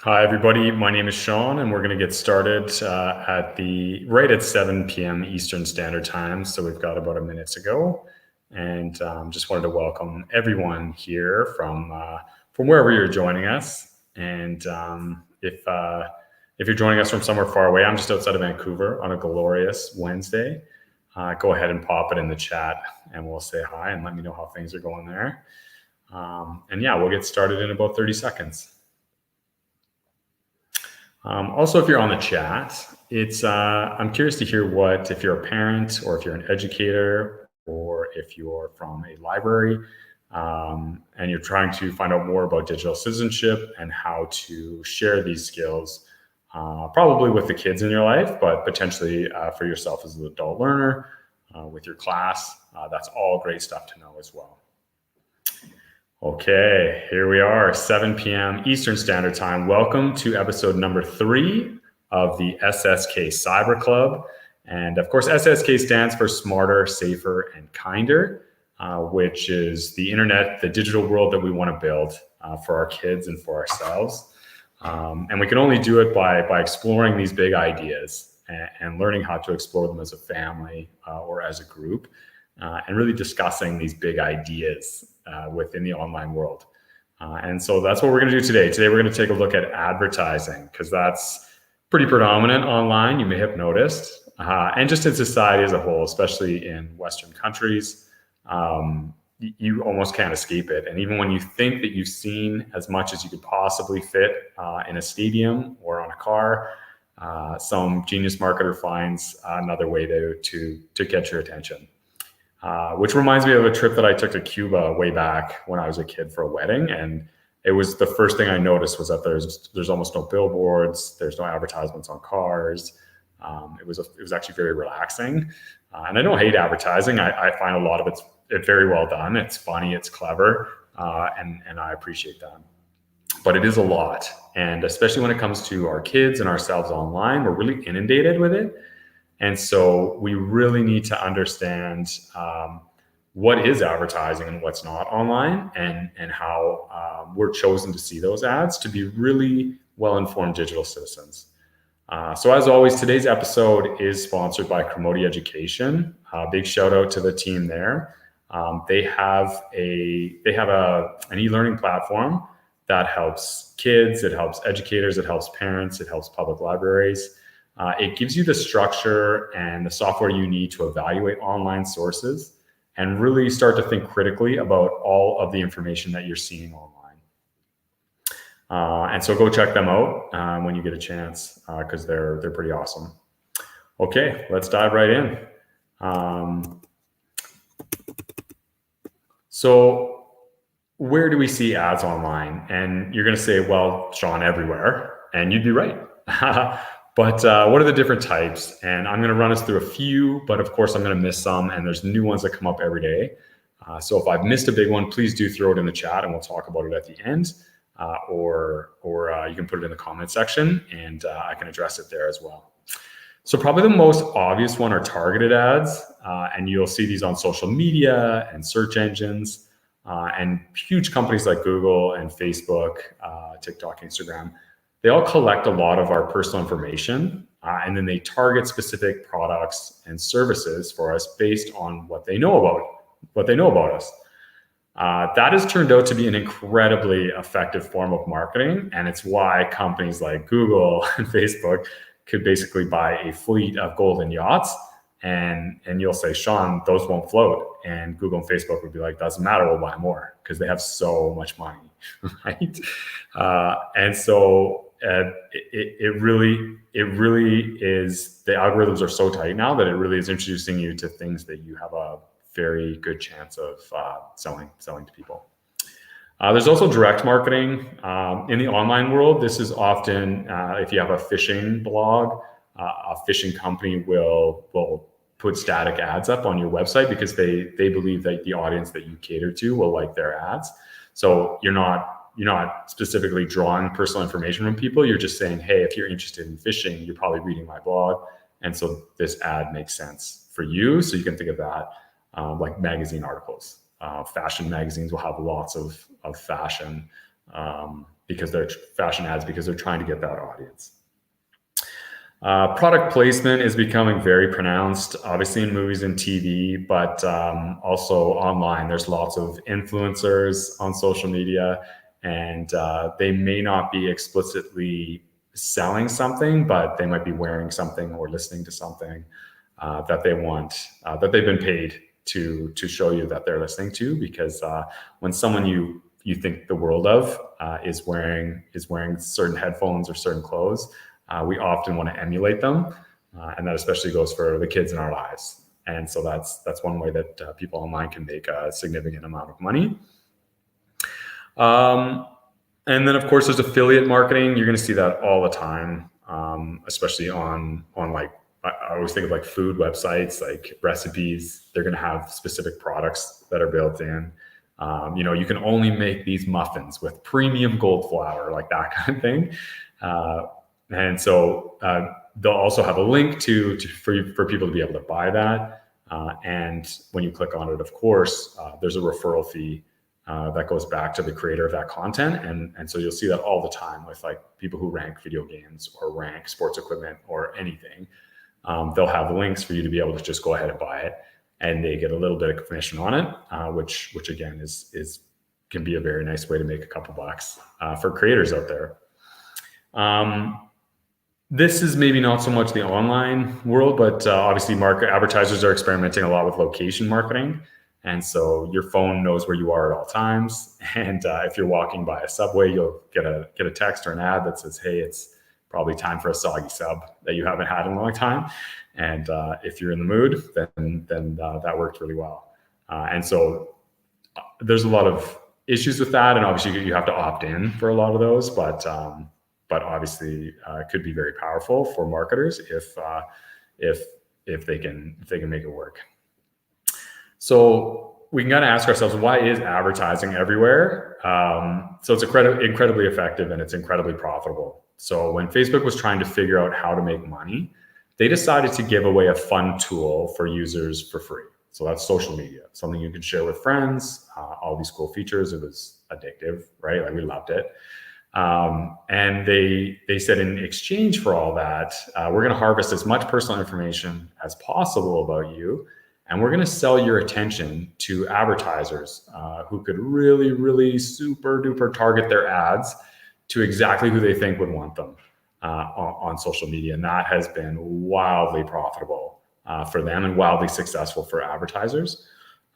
Hi, everybody. My name is Sean, and we're going to get started right at 7 p.m. Eastern Standard Time. So we've got about a minute to go, and just wanted to welcome everyone here from wherever you're joining us. And if you're joining us from somewhere far away, I'm just outside of Vancouver on a glorious Wednesday. Go ahead and pop it in the chat, and we'll say hi and let me know how things are going there. And yeah, we'll get started in about 30 seconds. Also, if you're on the chat, I'm curious to hear if you're a parent or if you're an educator or if you're from a library and you're trying to find out more about digital citizenship and how to share these skills, probably with the kids in your life, but potentially for yourself as an adult learner with your class. That's all great stuff to know as well. Okay, here we are, 7 p.m. Eastern Standard Time. Welcome to episode number 3 of the SSK Cyber Club. And of course, SSK stands for Smarter, Safer, and Kinder, which is the internet, the digital world that we want to build for our kids and for ourselves. And we can only do it by exploring these big ideas and learning how to explore them as a family or as a group, and really discussing these big ideas within the online world. And so that's what we're going to do today. Today, we're going to take a look at advertising because that's pretty predominant online, you may have noticed, and just in society as a whole, especially in Western countries. You almost can't escape it. And even when you think that you've seen as much as you could possibly fit in a stadium or on a car, some genius marketer finds another way to get your attention. Which reminds me of a trip that I took to Cuba way back when I was a kid for a wedding. And it was the first thing I noticed was that there's almost no billboards. There's no advertisements on cars. It was actually very relaxing. And I don't hate advertising. I find a lot of it's very well done. It's funny, it's clever, and I appreciate that. But it is a lot. And especially when it comes to our kids and ourselves online, we're really inundated with it. And so we really need to understand what is advertising and what's not online, and how we're chosen to see those ads to be really well-informed digital citizens. So as always, today's episode is sponsored by Cromoti Education. Big shout out to the team there. They have an e-learning platform that helps kids, it helps educators, it helps parents, it helps public libraries. It gives you the structure and the software you need to evaluate online sources and really start to think critically about all of the information that you're seeing online. And so go check them out when you get a chance, because they're pretty awesome. Okay, let's dive right in. So where do we see ads online? And you're going to say, well, Sean, everywhere. And you'd be right. But what are the different types? And I'm going to run us through a few, but of course I'm going to miss some, and there's new ones that come up every day. So if I've missed a big one, please do throw it in the chat and we'll talk about it at the end. Or you can put it in the comment section and I can address it there as well. So probably the most obvious one are targeted ads. And you'll see these on social media and search engines, and huge companies like Google and Facebook, TikTok, Instagram. They all collect a lot of our personal information, and then they target specific products and services for us based on what they know about us. That has turned out to be an incredibly effective form of marketing, and it's why companies like Google and Facebook could basically buy a fleet of golden yachts, and you'll say, Sean, those won't float. And Google and Facebook would be like, doesn't matter, we'll buy more, because they have so much money, right? And so it really is, the algorithms are so tight now that it really is introducing you to things that you have a very good chance of selling to people. There's also direct marketing. In the online world, this is often, if you have a fishing blog, a fishing company will put static ads up on your website because they believe that the audience that you cater to will like their ads. So you're not specifically drawing personal information from people. You're just saying, hey, if you're interested in fishing, you're probably reading my blog. And so this ad makes sense for you. So you can think of that like magazine articles. Fashion magazines will have lots of fashion because they're fashion ads, because they're trying to get that audience. Product placement is becoming very pronounced, obviously in movies and TV, but also online. There's lots of influencers on social media, and they may not be explicitly selling something, but they might be wearing something or listening to something that they want, that they've been paid to show you that they're listening to. Because when someone you think the world of is wearing certain headphones or certain clothes, we often want to emulate them, and that especially goes for the kids in our lives. And so that's one way that people online can make a significant amount of money. And then of course there's affiliate marketing. You're going to see that all the time, especially on like, I always think of like food websites, like recipes. They're going to have specific products that are built in. You can only make these muffins with premium gold flour, like that kind of thing. And so they'll also have a link for people to be able to buy that. And when you click on it, of course, there's a referral fee that goes back to the creator of that content. And so you'll see that all the time with like people who rank video games or rank sports equipment or anything. They'll have links for you to be able to just go ahead and buy it, and they get a little bit of commission on it, which again can be a very nice way to make a couple bucks for creators out there. This is maybe not so much the online world, but obviously advertisers are experimenting a lot with location marketing. And so your phone knows where you are at all times. And if you're walking by a Subway, you'll get a text or an ad that says, hey, it's probably time for a soggy sub that you haven't had in a long time. And if you're in the mood, then that worked really well. And so there's a lot of issues with that. And obviously you have to opt in for a lot of those, but obviously it could be very powerful for marketers if they can make it work. So we can kind of ask ourselves, why is advertising everywhere? So it's incredibly effective and it's incredibly profitable. So when Facebook was trying to figure out how to make money, they decided to give away a fun tool for users for free. So that's social media, something you can share with friends, all these cool features. It was addictive, right? Like we loved it. And they said in exchange for all that, we're going to harvest as much personal information as possible about you. And we're going to sell your attention to advertisers who could really, really super duper target their ads to exactly who they think would want them on social media. And that has been wildly profitable for them and wildly successful for advertisers.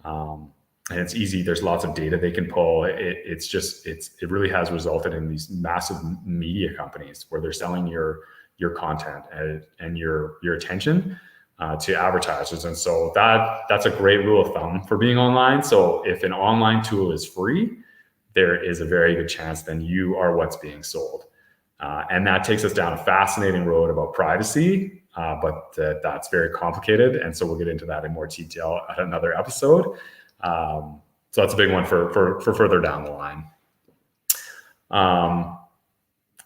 And it's easy. There's lots of data they can pull. It really has resulted in these massive media companies where they're selling your content and your attention to advertisers. And so that's a great rule of thumb for being online. So if an online tool is free, there is a very good chance then you are what's being sold. And that takes us down a fascinating road about privacy, but that's very complicated. And so we'll get into that in more detail at another episode. So that's a big one for further down the line.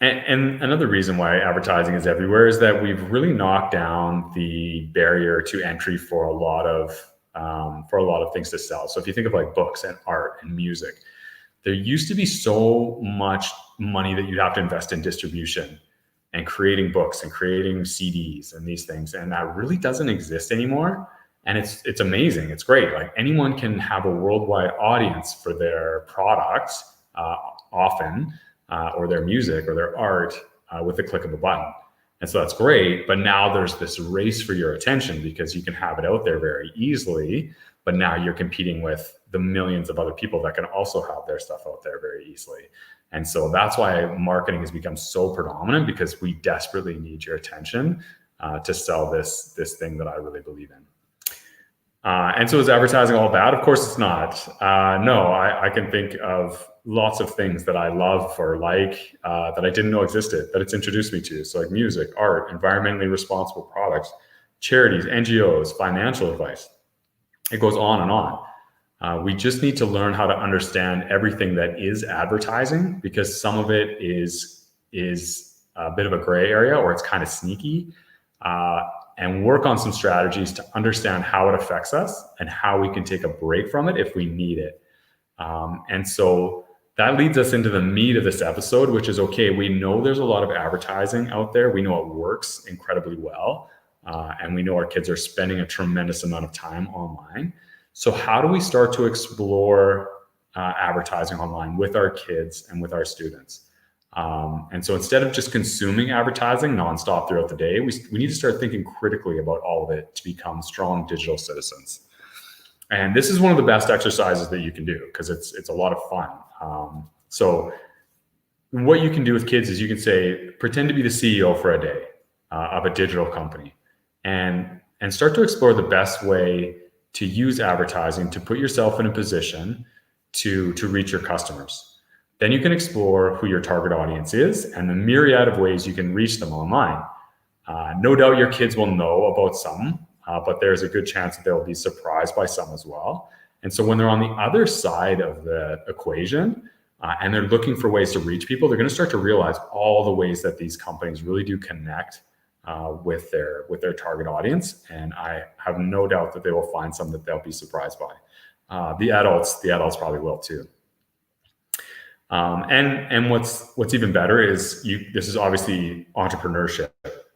And another reason why advertising is everywhere is that we've really knocked down the barrier to entry for a lot of things to sell. So if you think of like books and art and music, there used to be so much money that you'd have to invest in distribution and creating books and creating CDs and these things. And that really doesn't exist anymore. And it's amazing. It's great. Like anyone can have a worldwide audience for their products often, or their music or their art with the click of a button. And so that's great. But now there's this race for your attention because you can have it out there very easily. But now you're competing with the millions of other people that can also have their stuff out there very easily. And so that's why marketing has become so predominant, because we desperately need your attention to sell this thing that I really believe in. And so is advertising all bad? Of course it's not. No, I can think of lots of things that I love or like that I didn't know existed, that it's introduced me to. So like music, art, environmentally responsible products, charities, NGOs, financial advice. It goes on and on. We just need to learn how to understand everything that is advertising, because some of it is a bit of a gray area, or it's kind of sneaky, and work on some strategies to understand how it affects us and how we can take a break from it if we need it. And so that leads us into the meat of this episode, which is, okay, we know there's a lot of advertising out there. We know it works incredibly well. And we know our kids are spending a tremendous amount of time online. So how do we start to explore advertising online with our kids and with our students? And so instead of just consuming advertising nonstop throughout the day, we need to start thinking critically about all of it to become strong digital citizens. And this is one of the best exercises that you can do because it's a lot of fun. So what you can do with kids is you can say, pretend to be the CEO for a day of a digital company, and start to explore the best way to use advertising to put yourself in a position to reach your customers. Then you can explore who your target audience is and the myriad of ways you can reach them online. No doubt your kids will know about some, but there's a good chance that they'll be surprised by some as well. And so when they're on the other side of the equation and they're looking for ways to reach people, they're going to start to realize all the ways that these companies really do connect with their target audience. And I have no doubt that they will find some that they'll be surprised by. The adults probably will too. And what's even better is this is obviously entrepreneurship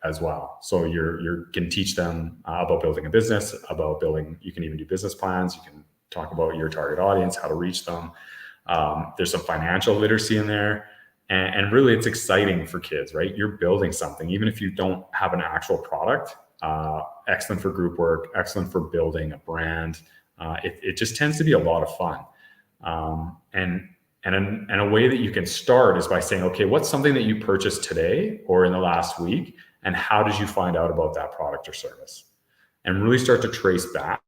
as well. So you can teach them about building a business, you can even do business plans. You can talk about your target audience, how to reach them. There's some financial literacy in there. And really, it's exciting for kids, right? You're building something, even if you don't have an actual product. Excellent for group work, excellent for building a brand. It just tends to be a lot of fun. And a way that you can start is by saying, okay, what's something that you purchased today or in the last week, and how did you find out about that product or service? And really start to trace back,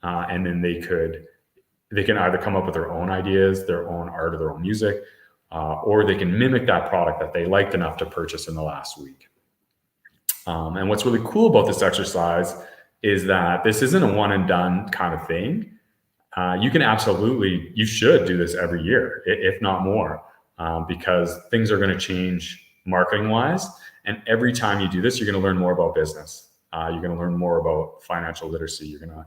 and then they can either come up with their own ideas, their own art, or their own music. Or they can mimic that product that they liked enough to purchase in the last week. And what's really cool about this exercise is that this isn't a one and done kind of thing. You should do this every year, if not more, because things are going to change marketing wise. And every time you do this, you're going to learn more about business. You're going to learn more about financial literacy. You're going to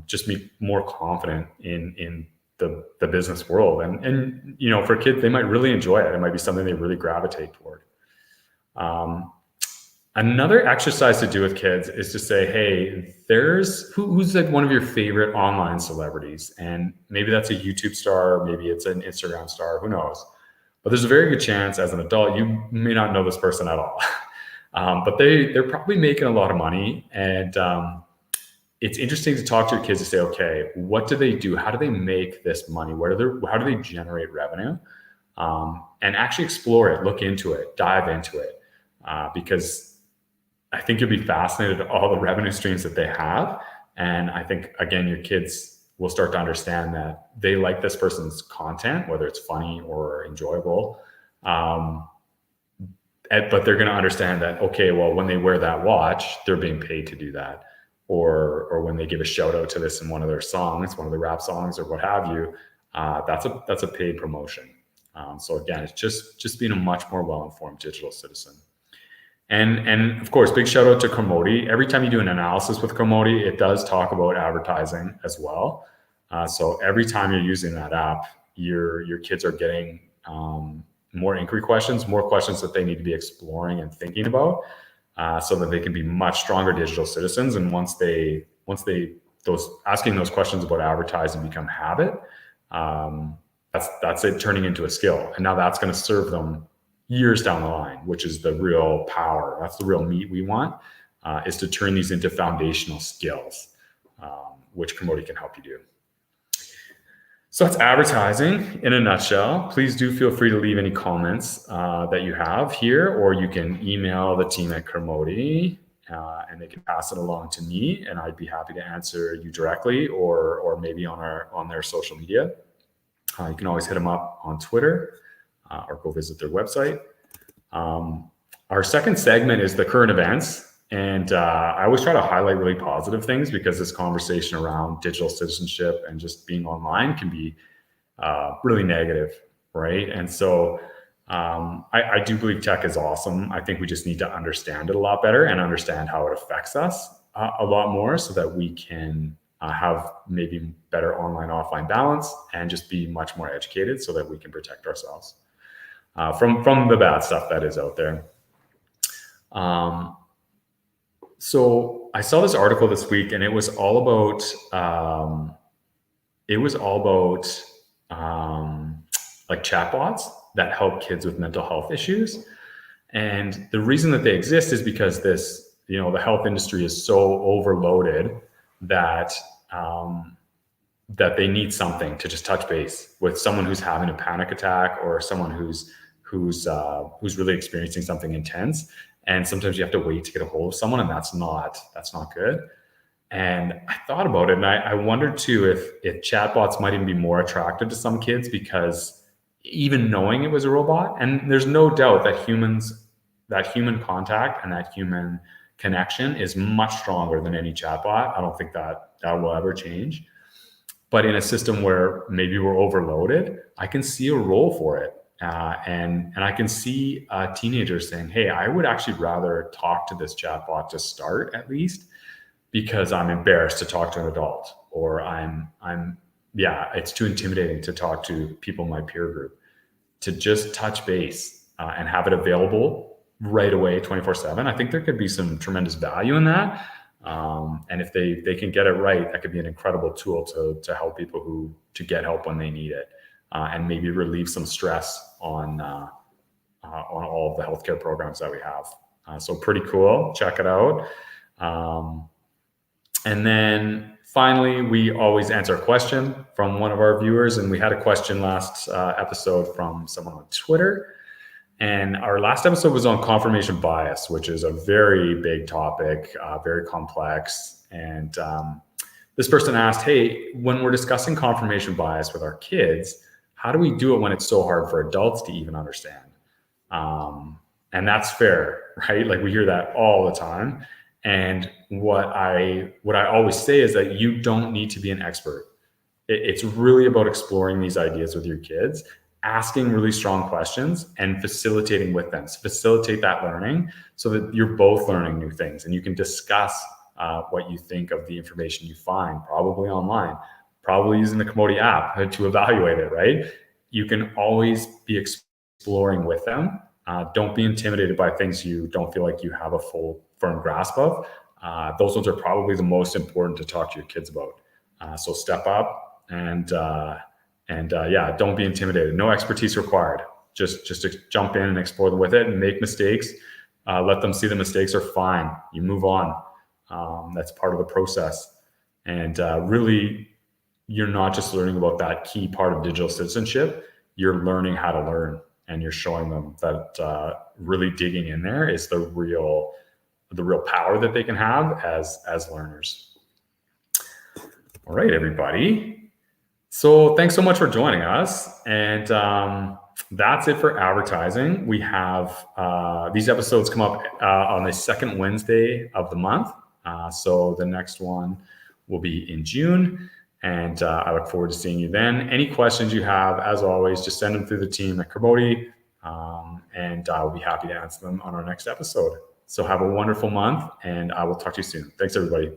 just be more confident in the business world. And for kids, they might really enjoy it. It might be something they really gravitate toward. Another exercise to do with kids is to say, hey, who's like one of your favorite online celebrities? And maybe that's a YouTube star, maybe it's an Instagram star, who knows? But there's a very good chance as an adult, you may not know this person at all. But they're probably making a lot of money. And it's interesting to talk to your kids to say, okay, what do they do? How do they make this money? How do they generate revenue? And actually explore it, look into it, dive into it. Because I think you'll be fascinated at all the revenue streams that they have. And I think, again, your kids will start to understand that they like this person's content, whether it's funny or enjoyable. But they're going to understand that, okay, well, when they wear that watch, they're being paid to do that. Or when they give a shout out to this in one of their songs, one of the rap songs or what have you, that's a paid promotion. So again, it's just being a much more well-informed digital citizen. And of course, big shout out to Cromoti. Every time you do an analysis with Cromoti, it does talk about advertising as well. So every time you're using that app, your kids are getting more inquiry questions, more questions that they need to be exploring and thinking about. So that they can be much stronger digital citizens. And once asking those questions about advertising become habit, that's it turning into a skill. And now that's going to serve them years down the line, which is the real power. That's the real meat we want, is to turn these into foundational skills, which Cromoti can help you do. So that's advertising in a nutshell. Please do feel free to leave any comments that you have here, or you can email the team at Cromoti and they can pass it along to me, and I'd be happy to answer you directly or maybe on their social media. You can always hit them up on Twitter or go visit their website. Our second segment is the current events. And I always try to highlight really positive things, because this conversation around digital citizenship and just being online can be really negative, right? And so I do believe tech is awesome. I think we just need to understand it a lot better and understand how it affects us a lot more, so that we can have maybe better online offline balance, and just be much more educated so that we can protect ourselves from the bad stuff that is out there. So I saw this article this week, and it was all about like chatbots that help kids with mental health issues. And the reason that they exist is because the health industry is so overloaded that that they need something to just touch base with someone who's having a panic attack, or someone who's really experiencing something intense. And sometimes you have to wait to get a hold of someone, and that's not good. And I thought about it, and I wondered too if chatbots might even be more attractive to some kids, because even knowing it was a robot, and there's no doubt that human contact and that human connection is much stronger than any chatbot. I don't think that will ever change. But in a system where maybe we're overloaded, I can see a role for it. And I can see teenagers saying, hey, I would actually rather talk to this chatbot to start, at least, because I'm embarrassed to talk to an adult, or it's too intimidating to talk to people in my peer group. To just touch base and have it available right away, 24/7. I think there could be some tremendous value in that. And if they can get it right, that could be an incredible tool to help people to get help when they need it, and maybe relieve some stress on all of the healthcare programs that we have. So pretty cool. Check it out. And then finally, we always answer a question from one of our viewers. And we had a question last episode from someone on Twitter. And our last episode was on confirmation bias, which is a very big topic, very complex. And this person asked, hey, when we're discussing confirmation bias with our kids, how do we do it when it's so hard for adults to even understand? And that's fair, right? Like, we hear that all the time. And what I always say is that you don't need to be an expert. It's really about exploring these ideas with your kids, asking really strong questions, and facilitating with them. So facilitate that learning so that you're both learning new things, and you can discuss what you think of the information you find, probably online, probably using the Komodo app to evaluate it, right? You can always be exploring with them. Don't be intimidated by things you don't feel like you have a firm grasp of. Those ones are probably the most important to talk to your kids about. So step up and don't be intimidated. No expertise required. Just to jump in and explore with it and make mistakes. Let them see the mistakes are fine. You move on. That's part of the process. And really, you're not just learning about that key part of digital citizenship. You're learning how to learn, and you're showing them that really digging in there is the real power that they can have as learners. All right, everybody. So thanks so much for joining us. And that's it for advertising. We have these episodes come up on the second Wednesday of the month. So the next one will be in June. And I look forward to seeing you then. Any questions you have, as always, just send them through the team at Komodo, and I'll be happy to answer them on our next episode. So have a wonderful month, and I will talk to you soon. Thanks, everybody.